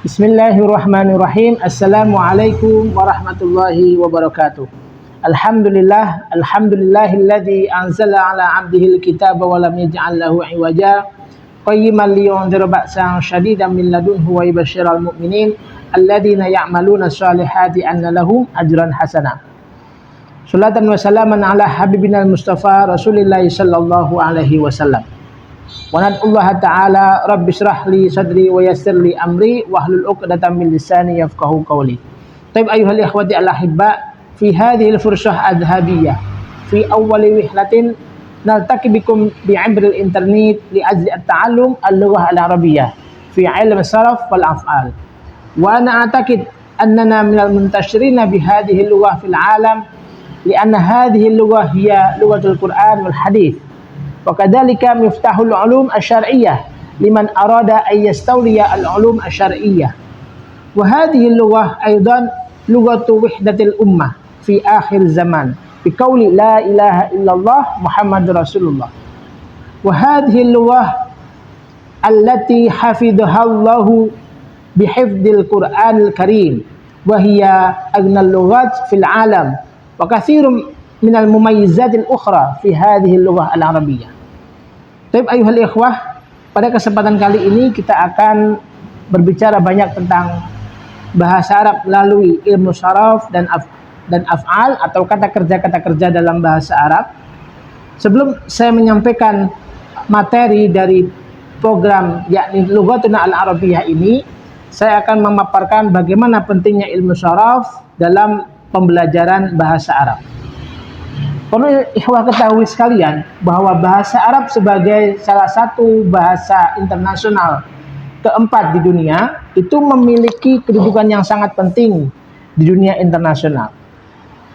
Bismillahirrahmanirrahim. Assalamualaikum warahmatullahi wabarakatuh. Alhamdulillahilladzi anzala ala 'abdihil kitaba wa lam yaj'al lahu 'iwaja qayyiman liyunzira ba'san syadidan min ladunhu wa yubashshiral mu'minin alladzina ya'maluna shalihati anna lahum ajran hasanah. Shalatan wa salaman ala habibina al-Mustafa Rasulillah sallallahu alaihi wasallam. Wa nad'ullaha ta'ala rabbi shrah li sadri wa yassir li amri wahlul 'uqdatam min lisani yafqahu qawli. Taib ayyuhal ikhwati al-ahibba fi hadhihi al-fursah adhabiyah fi awwali wihlatin naltaqi bikum bi 'ibril internet li ajli at-ta'allum al-lughah al-arabiyyah fi 'ilm as-sarf wal af'al. Wa ana a'taqid annana minal muntashirina bi hadhihi al-lughah fil 'alam li'anna hadhihi al-lughah hiya lughatul Qur'an wal hadits. Wa kadzalika miftahul ulum asy-syar'iyyah liman arada ay yastawliya al-ulum asy-syar'iyyah. Wa hadhihi al-lughah aidan lughatu wahdatil ummah fi akhir zaman bi qauli la ilaha illallah Muhammadur Rasulullah. Wa hadhihi al-lughah allati hafidhaha Allah bi hifdzil Qur'anil Karim wa hiya agnal lughat fil 'alam wa katsirun minal mumayyizatil ukhra fi hadhihi al-lughah al-arabiyyah. Baik ayuhal ikhwah, pada kesempatan kali ini kita akan berbicara banyak tentang bahasa Arab melalui ilmu syaraf dan af'al atau kata kerja dalam bahasa Arab. Sebelum saya menyampaikan materi dari program yakni Lughatuna al-Arabiyyah ini, saya akan memaparkan bagaimana pentingnya ilmu syaraf dalam pembelajaran bahasa Arab. Perlu ikhwah ketahui sekalian bahwa bahasa Arab sebagai salah satu bahasa internasional keempat di dunia itu memiliki kedudukan yang sangat penting di dunia internasional.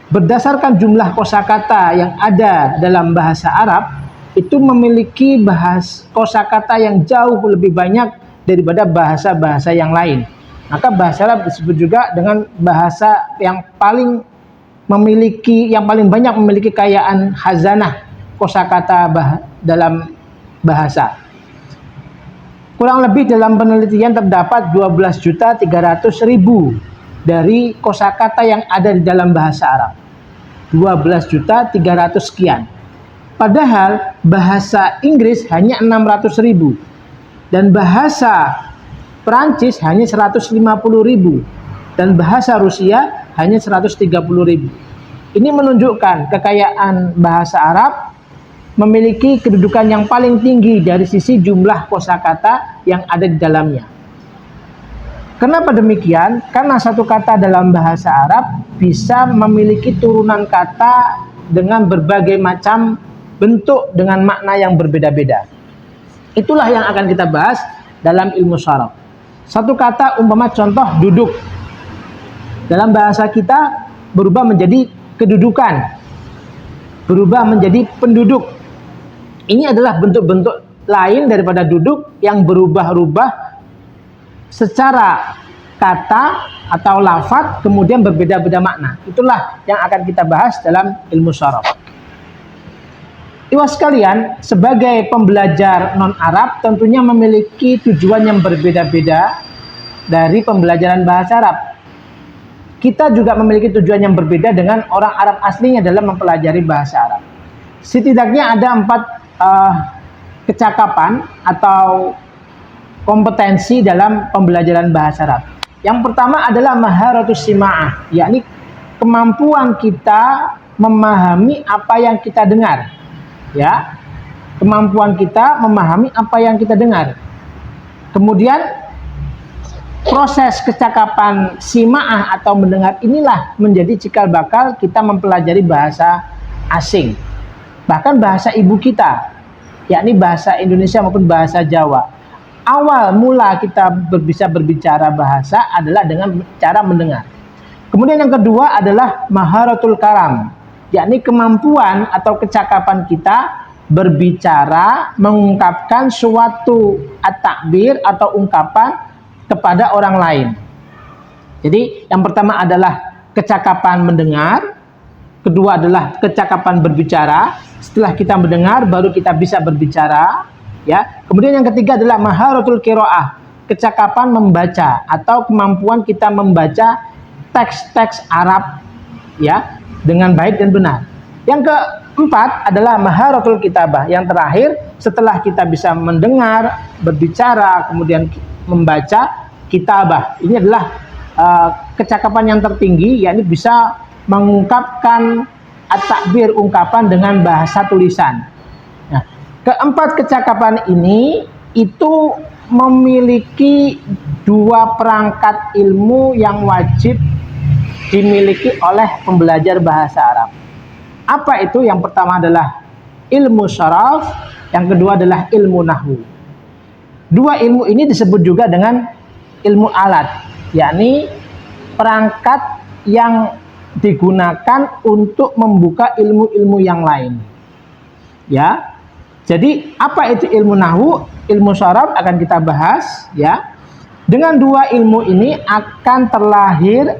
Berdasarkan jumlah kosakata yang ada dalam bahasa Arab, itu memiliki kosakata yang jauh lebih banyak daripada bahasa-bahasa yang lain. Maka bahasa Arab disebut juga dengan bahasa yang paling banyak memiliki kekayaan khazanah kosakata dalam bahasa. Kurang lebih dalam penelitian terdapat 12.300.000 dari kosakata yang ada di dalam bahasa Arab. 12.300 sekian. Padahal bahasa Inggris hanya 600.000 dan bahasa Perancis hanya 150.000 dan bahasa Rusia hanya 130.000. Ini menunjukkan kekayaan bahasa Arab memiliki kedudukan yang paling tinggi dari sisi jumlah kosakata yang ada di dalamnya. Kenapa demikian? Karena satu kata dalam bahasa Arab bisa memiliki turunan kata dengan berbagai macam bentuk dengan makna yang berbeda-beda. Itulah yang akan kita bahas dalam ilmu syaraf. Satu kata umpama contoh duduk. Dalam bahasa kita berubah menjadi kedudukan, berubah menjadi penduduk. Ini adalah bentuk-bentuk lain daripada duduk yang berubah-ubah secara kata atau lafaz kemudian berbeda-beda makna. Itulah yang akan kita bahas dalam ilmu syaraf. Ikhwas sekalian, sebagai pembelajar non-Arab tentunya memiliki tujuan yang berbeda-beda dari pembelajaran bahasa Arab. Kita juga memiliki tujuan yang berbeda dengan orang Arab aslinya dalam mempelajari bahasa Arab. Setidaknya ada 4 kecakapan atau kompetensi dalam pembelajaran bahasa Arab. Yang pertama adalah maharatus sima'ah, yakni kemampuan kita memahami apa yang kita dengar. Ya, kemampuan kita memahami apa yang kita dengar. Kemudian proses kecakapan sima'ah atau mendengar inilah menjadi cikal bakal kita mempelajari bahasa asing. Bahkan bahasa ibu kita, yakni bahasa Indonesia maupun bahasa Jawa. Awal mula kita bisa berbicara bahasa adalah dengan cara mendengar. Kemudian yang kedua adalah maharatul kalam, yakni kemampuan atau kecakapan kita berbicara, mengungkapkan suatu at-ta'bir atau ungkapan kepada orang lain. Jadi yang pertama adalah kecakapan mendengar, kedua adalah kecakapan berbicara. Setelah kita mendengar baru kita bisa berbicara, ya. Kemudian yang ketiga adalah maharatul qiraah, kecakapan membaca atau kemampuan kita membaca teks-teks Arab ya dengan baik dan benar. Yang keempat adalah maharatul kitabah. Yang terakhir, setelah kita bisa mendengar, berbicara, kemudian membaca kitabah. Ini adalah kecakapan yang tertinggi, yakni bisa mengungkapkan at-ta'bir, ungkapan dengan bahasa tulisan. Nah, keempat kecakapan ini itu memiliki dua perangkat ilmu yang wajib dimiliki oleh pembelajar bahasa Arab. Apa itu? Yang pertama adalah ilmu syaraf, yang kedua adalah ilmu nahwu. Dua ilmu ini disebut juga dengan ilmu alat, yakni perangkat yang digunakan untuk membuka ilmu-ilmu yang lain. Ya. Jadi apa itu ilmu nahwu? Ilmu syaraf akan kita bahas ya. Dengan dua ilmu ini akan terlahir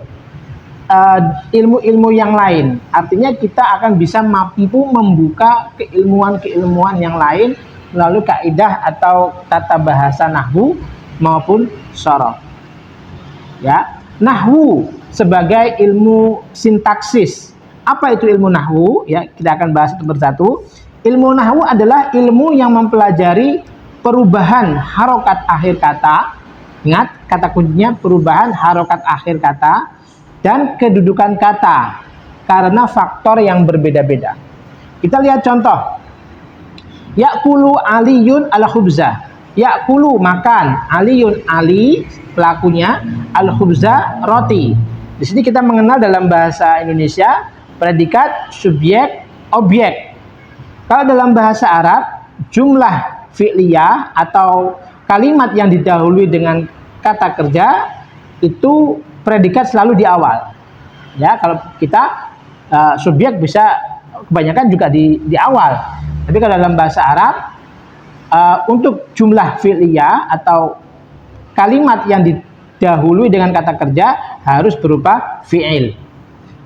ilmu-ilmu yang lain. Artinya kita akan bisa mampu membuka keilmuan-keilmuan yang lain melalui kaidah atau tata bahasa nahwu maupun syaraf. Ya, nahwu sebagai ilmu sintaksis. Apa itu ilmu nahwu? Ya, kita akan bahas satu persatu. Ilmu nahwu adalah ilmu yang mempelajari perubahan harokat akhir kata. Ingat, kata kuncinya perubahan harokat akhir kata dan kedudukan kata karena faktor yang berbeda-beda. Kita lihat contoh. Ya'kulu Aliyun al-khubza. Ya'kulu makan, Aliyun Ali pelakunya, al-khubza roti. Di sini kita mengenal dalam bahasa Indonesia predikat, subjek, objek. Kalau dalam bahasa Arab, jumlah fi'liyah atau kalimat yang didahului dengan kata kerja itu predikat selalu di awal. Ya, kalau kita subjek bisa kebanyakan juga di awal. Tapi kalau dalam bahasa Arab untuk jumlah fi'liyah atau kalimat yang didahului dengan kata kerja harus berupa fi'il.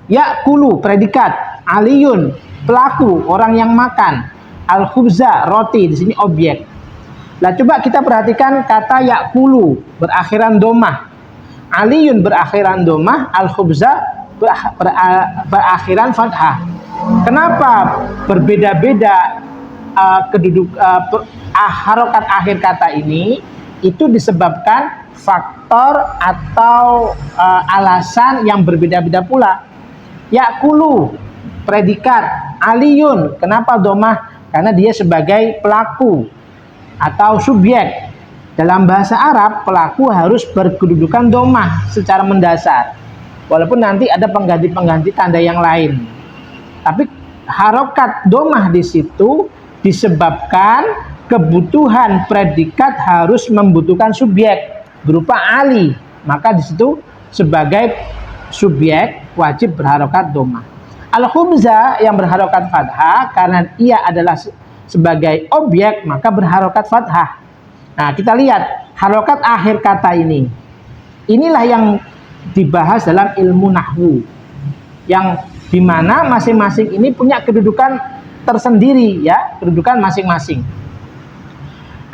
Ya'kulu predikat, Aliyun pelaku, orang yang makan, al-khubza roti, di sini objek. Nah, coba kita perhatikan kata ya'kulu berakhiran domah. Aliyun berakhiran domah, al-khubza berakhiran fathah. Kenapa berbeda-beda harokat akhir kata ini? Itu disebabkan faktor atau alasan yang berbeda-beda pula. Ya'kulu predikat, Aliyun kenapa domah? Karena dia sebagai pelaku atau subjek. Dalam bahasa Arab, pelaku harus berkedudukan domah secara mendasar. Walaupun nanti ada pengganti-pengganti tanda yang lain. Tapi harokat domah di situ disebabkan kebutuhan predikat harus membutuhkan subjek berupa Ali. Maka di situ sebagai subjek wajib berharokat domah. Al-khubza yang berharokat fathah karena ia adalah sebagai objek maka berharokat fathah. Nah, kita lihat harokat akhir kata ini. Inilah yang dibahas dalam ilmu nahwu. Yang dimana masing-masing ini punya kedudukan tersendiri ya, kedudukan masing-masing.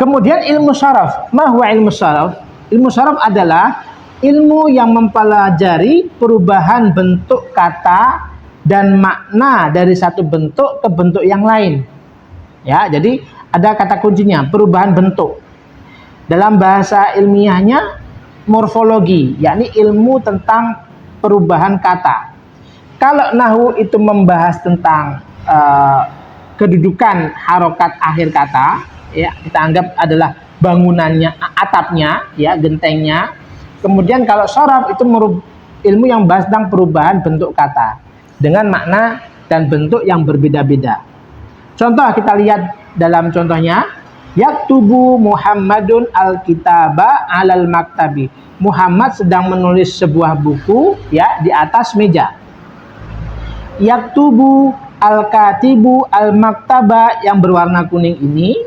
Kemudian ilmu syaraf. Ma huwa ilmu syaraf? Ilmu syaraf adalah ilmu yang mempelajari perubahan bentuk kata dan makna dari satu bentuk ke bentuk yang lain. Ya, jadi ada kata kuncinya perubahan bentuk. Dalam bahasa ilmiahnya morfologi, yakni ilmu tentang perubahan kata. Kalau nahwu itu membahas tentang kedudukan harokat akhir kata, ya kita anggap adalah bangunannya, atapnya, ya gentengnya. Kemudian kalau syaraf itu ilmu yang bahas tentang perubahan bentuk kata dengan makna dan bentuk yang berbeda-beda. Contoh kita lihat dalam contohnya. Yaktubu Muhammadun al-kitaba alal maktabi. Muhammad sedang menulis sebuah buku ya di atas meja. Yaktubu al-katibu al-maktaba yang berwarna kuning ini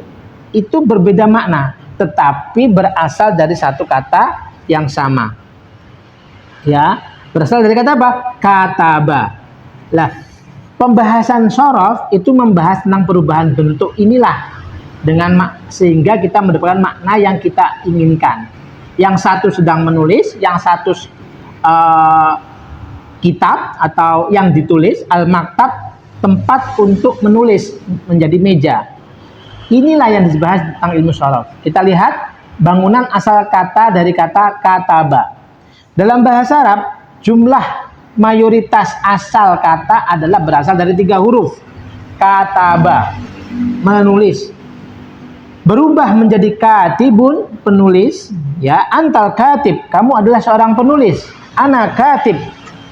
itu berbeda makna, tetapi berasal dari satu kata yang sama. Ya, berasal dari kata apa? Kataba. Lah, pembahasan syaraf itu membahas tentang perubahan bentuk inilah. Sehingga kita mendapatkan makna yang kita inginkan. Yang satu sedang menulis, yang satu kitab atau yang ditulis, al-maktab, tempat untuk menulis, menjadi meja. Inilah yang dibahas tentang ilmu syaraf. Kita lihat bangunan asal kata dari kata kataba. Dalam bahasa Arab, jumlah mayoritas asal kata adalah berasal dari 3 huruf. Kataba, menulis. Berubah menjadi katibun, penulis, ya. Antal katib, kamu adalah seorang penulis. Ana katib,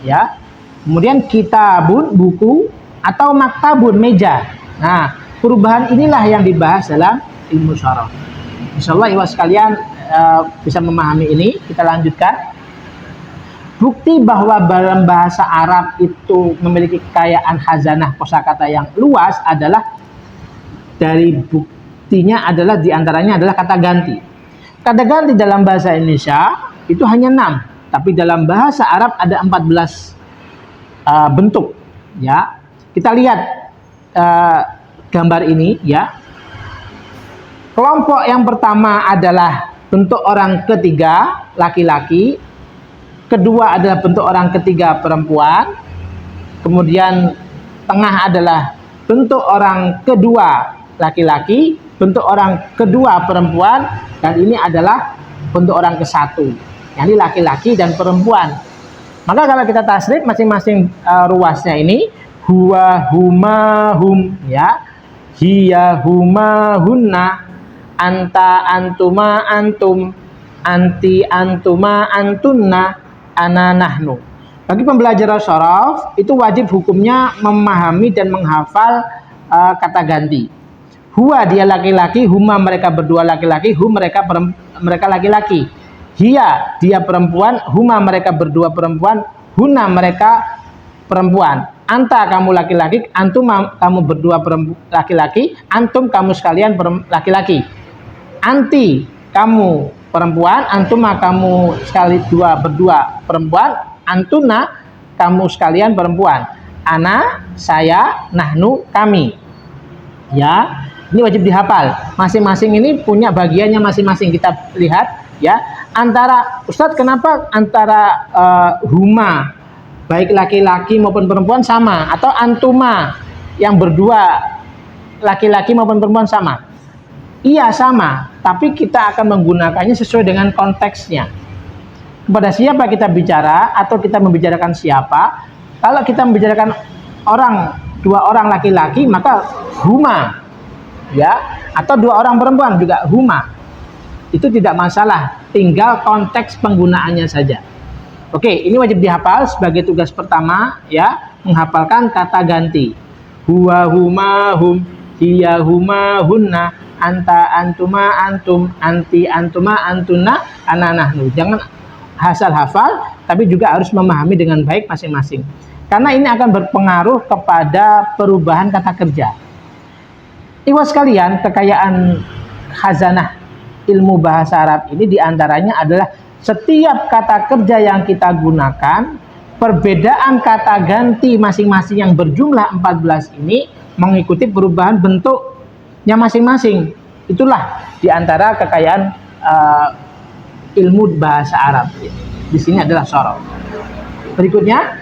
ya. Kemudian kitabun, buku, atau maktabun, meja. Nah, perubahan inilah yang dibahas dalam ilmu syaraf. Insyaallah ikhwas sekalian bisa memahami ini. Kita lanjutkan. Bukti bahwa dalam bahasa Arab itu memiliki kekayaan khazanah kosakata yang luas adalah dari buktinya adalah diantaranya adalah kata ganti. Kata ganti dalam bahasa Indonesia itu hanya 6, tapi dalam bahasa Arab ada 14 bentuk. Ya, kita lihat gambar ini, ya. Kelompok yang pertama adalah bentuk orang ketiga, laki-laki. Kedua adalah bentuk orang ketiga, perempuan. Kemudian tengah adalah bentuk orang kedua, laki-laki. Bentuk orang kedua, perempuan. Dan ini adalah bentuk orang ke-1, yakni laki-laki dan perempuan. Maka kalau kita tasrif masing-masing ruasnya ini, huwa, huma, hum, ya. Hiya, huma, hunna. Anta, antuma, antum. Anti, antuma, antunna. Ana, nahnu. Bagi pembelajar syaraf itu wajib hukumnya memahami dan menghafal kata ganti. Huwa, dia laki-laki, huma, mereka berdua laki-laki, hum, mereka laki-laki. Hiya, dia perempuan, huma, mereka berdua perempuan, huna, mereka perempuan. Anta, kamu laki-laki, antum, kamu berdua laki-laki, antum, kamu sekalian laki-laki. Anti, kamu perempuan, antuma, kamu berdua perempuan, antuna, kamu sekalian perempuan. Ana, saya, nahnu, kami. Ya, ini wajib dihafal. Masing-masing ini punya bagiannya masing-masing. Kita lihat, ya. Antara Ustadz, kenapa antara huma baik laki-laki maupun perempuan sama, atau antuma yang berdua laki-laki maupun perempuan sama? Iya sama, tapi kita akan menggunakannya sesuai dengan konteksnya. Kepada siapa kita bicara atau kita membicarakan siapa? Kalau kita membicarakan dua orang laki-laki, maka huma, ya, atau 2 orang perempuan juga huma. Itu tidak masalah, tinggal konteks penggunaannya saja. Oke, ini wajib dihafal sebagai tugas pertama, ya, menghafalkan kata ganti. Huwa, huma, hum, hiya, huma, hunna, anta, antuma, antum, anti, antuma, antuna, ana, nahnu. Jangan asal hafal, tapi juga harus memahami dengan baik masing-masing. Karena ini akan berpengaruh kepada perubahan kata kerja. Ikhwas sekalian, kekayaan khazanah ilmu bahasa Arab ini diantaranya adalah setiap kata kerja yang kita gunakan, perbedaan kata ganti masing-masing yang berjumlah 14 ini mengikuti perubahan bentuknya masing-masing. Itulah diantara kekayaan ilmu bahasa Arab. Di sini adalah syaraf. Berikutnya,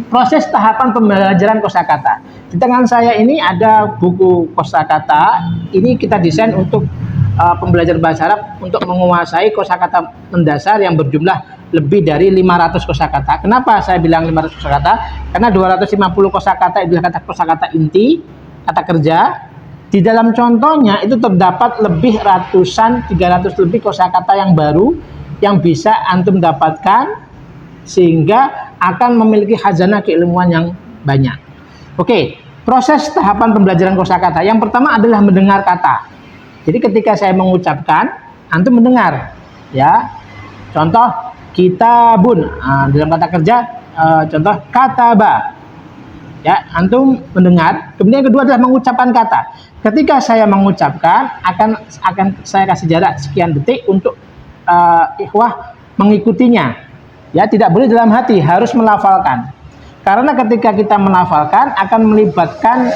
proses tahapan pembelajaran kosakata. Di tangan saya ini ada buku kosakata. Ini kita desain untuk pembelajaran bahasa Arab untuk menguasai kosakata mendasar yang berjumlah lebih dari 500 kosakata. Kenapa saya bilang 500 kosakata? Karena 250 kosakata adalah kosakata inti, kata kerja. Di dalam contohnya itu terdapat lebih ratusan, 300 lebih kosakata yang baru yang bisa antum dapatkan, sehingga akan memiliki khazanah keilmuan yang banyak. Oke, proses tahapan pembelajaran kosakata. Yang pertama adalah mendengar kata. Jadi ketika saya mengucapkan, antum mendengar, ya. Contoh kitabun, dalam kata kerja, contoh kataba, ya, antum mendengar. Kemudian yang kedua adalah mengucapkan kata. Ketika saya mengucapkan, akan saya kasih jarak sekian detik untuk ikhwah mengikutinya. Ya, tidak boleh dalam hati, harus melafalkan. Karena ketika kita melafalkan akan melibatkan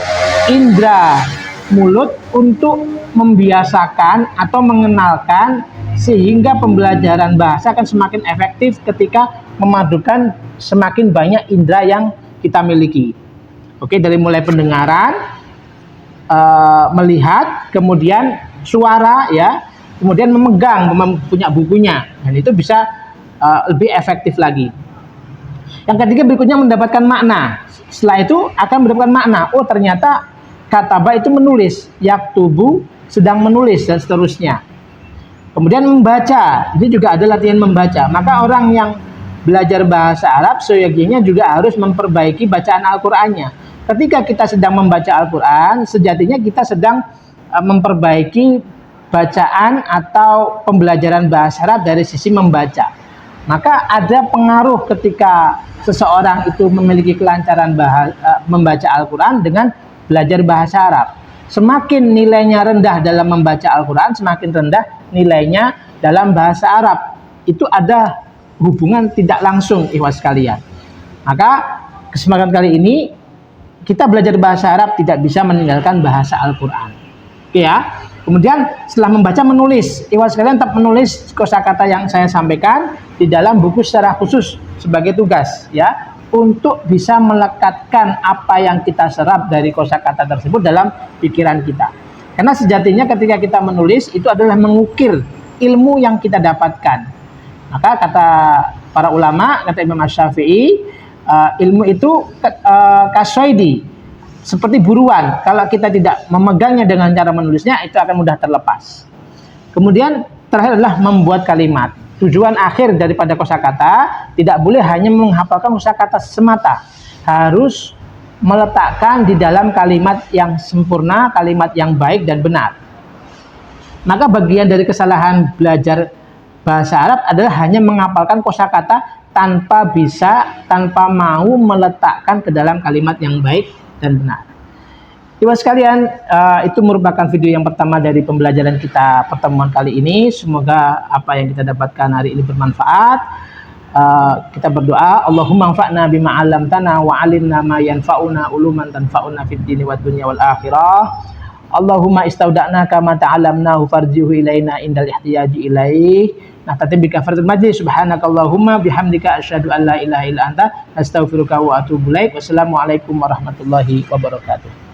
indera mulut untuk membiasakan atau mengenalkan sehingga pembelajaran bahasa akan semakin efektif ketika memadukan semakin banyak indera yang kita miliki. Oke, dari mulai pendengaran, melihat, kemudian suara, ya, kemudian memegang, punya bukunya, dan itu bisa lebih efektif lagi. Yang ketiga berikutnya mendapatkan makna. Setelah itu akan mendapatkan makna. Oh, ternyata kataba itu menulis, yaktubu sedang menulis, dan seterusnya. Kemudian membaca, ini juga ada latihan membaca. Maka orang yang belajar bahasa Arab seyogianya juga harus memperbaiki bacaan Al-Qur'annya. Ketika kita sedang membaca Al-Qur'an, sejatinya kita sedang memperbaiki bacaan atau pembelajaran bahasa Arab dari sisi membaca. Maka ada pengaruh ketika seseorang itu memiliki kelancaran membaca Al-Qur'an dengan belajar bahasa Arab. Semakin nilainya rendah dalam membaca Al-Qur'an, semakin rendah nilainya dalam bahasa Arab. Itu ada hubungan tidak langsung, ikhwas sekalian. Maka kesempatan kali ini kita belajar bahasa Arab tidak bisa meninggalkan bahasa Al-Qur'an. Oke ya. Kemudian setelah membaca, menulis. Ikhwas sekalian, tetap menulis kosakata yang saya sampaikan di dalam buku secara khusus sebagai tugas, ya, untuk bisa melekatkan apa yang kita serap dari kosakata tersebut dalam pikiran kita. Karena sejatinya ketika kita menulis itu adalah mengukir ilmu yang kita dapatkan. Maka kata para ulama, kata Imam Asy-Syafi'i, ilmu itu kasoidi, seperti buruan. Kalau kita tidak memegangnya dengan cara menulisnya, itu akan mudah terlepas. Kemudian terakhir adalah membuat kalimat. Tujuan akhir daripada kosakata tidak boleh hanya menghafalkan kosakata semata, harus meletakkan di dalam kalimat yang sempurna, kalimat yang baik dan benar. Maka bagian dari kesalahan belajar bahasa Arab adalah hanya menghafalkan kosakata tanpa mau meletakkan ke dalam kalimat yang baik dan benar. Ibu sekalian, itu merupakan video yang pertama dari pembelajaran kita pertemuan kali ini. Semoga apa yang kita dapatkan hari ini bermanfaat. Kita berdoa, Allahumma anfa'na bima 'allamtana wa 'allimna ma yanfa'una uluman tanfa'una fid dini wad dunya wal akhirah. Allahumma istauda'na kama ta'allamnahu farjihu ilaina indal ihtiyaji ilaih. Nah, tadi bi kafaratul majlis, subhanakallahumma bihamdika asyhadu an la ilaha illa anta astaghfiruka wa atubu ilaik. Wassalamualaikum warahmatullahi wabarakatuh.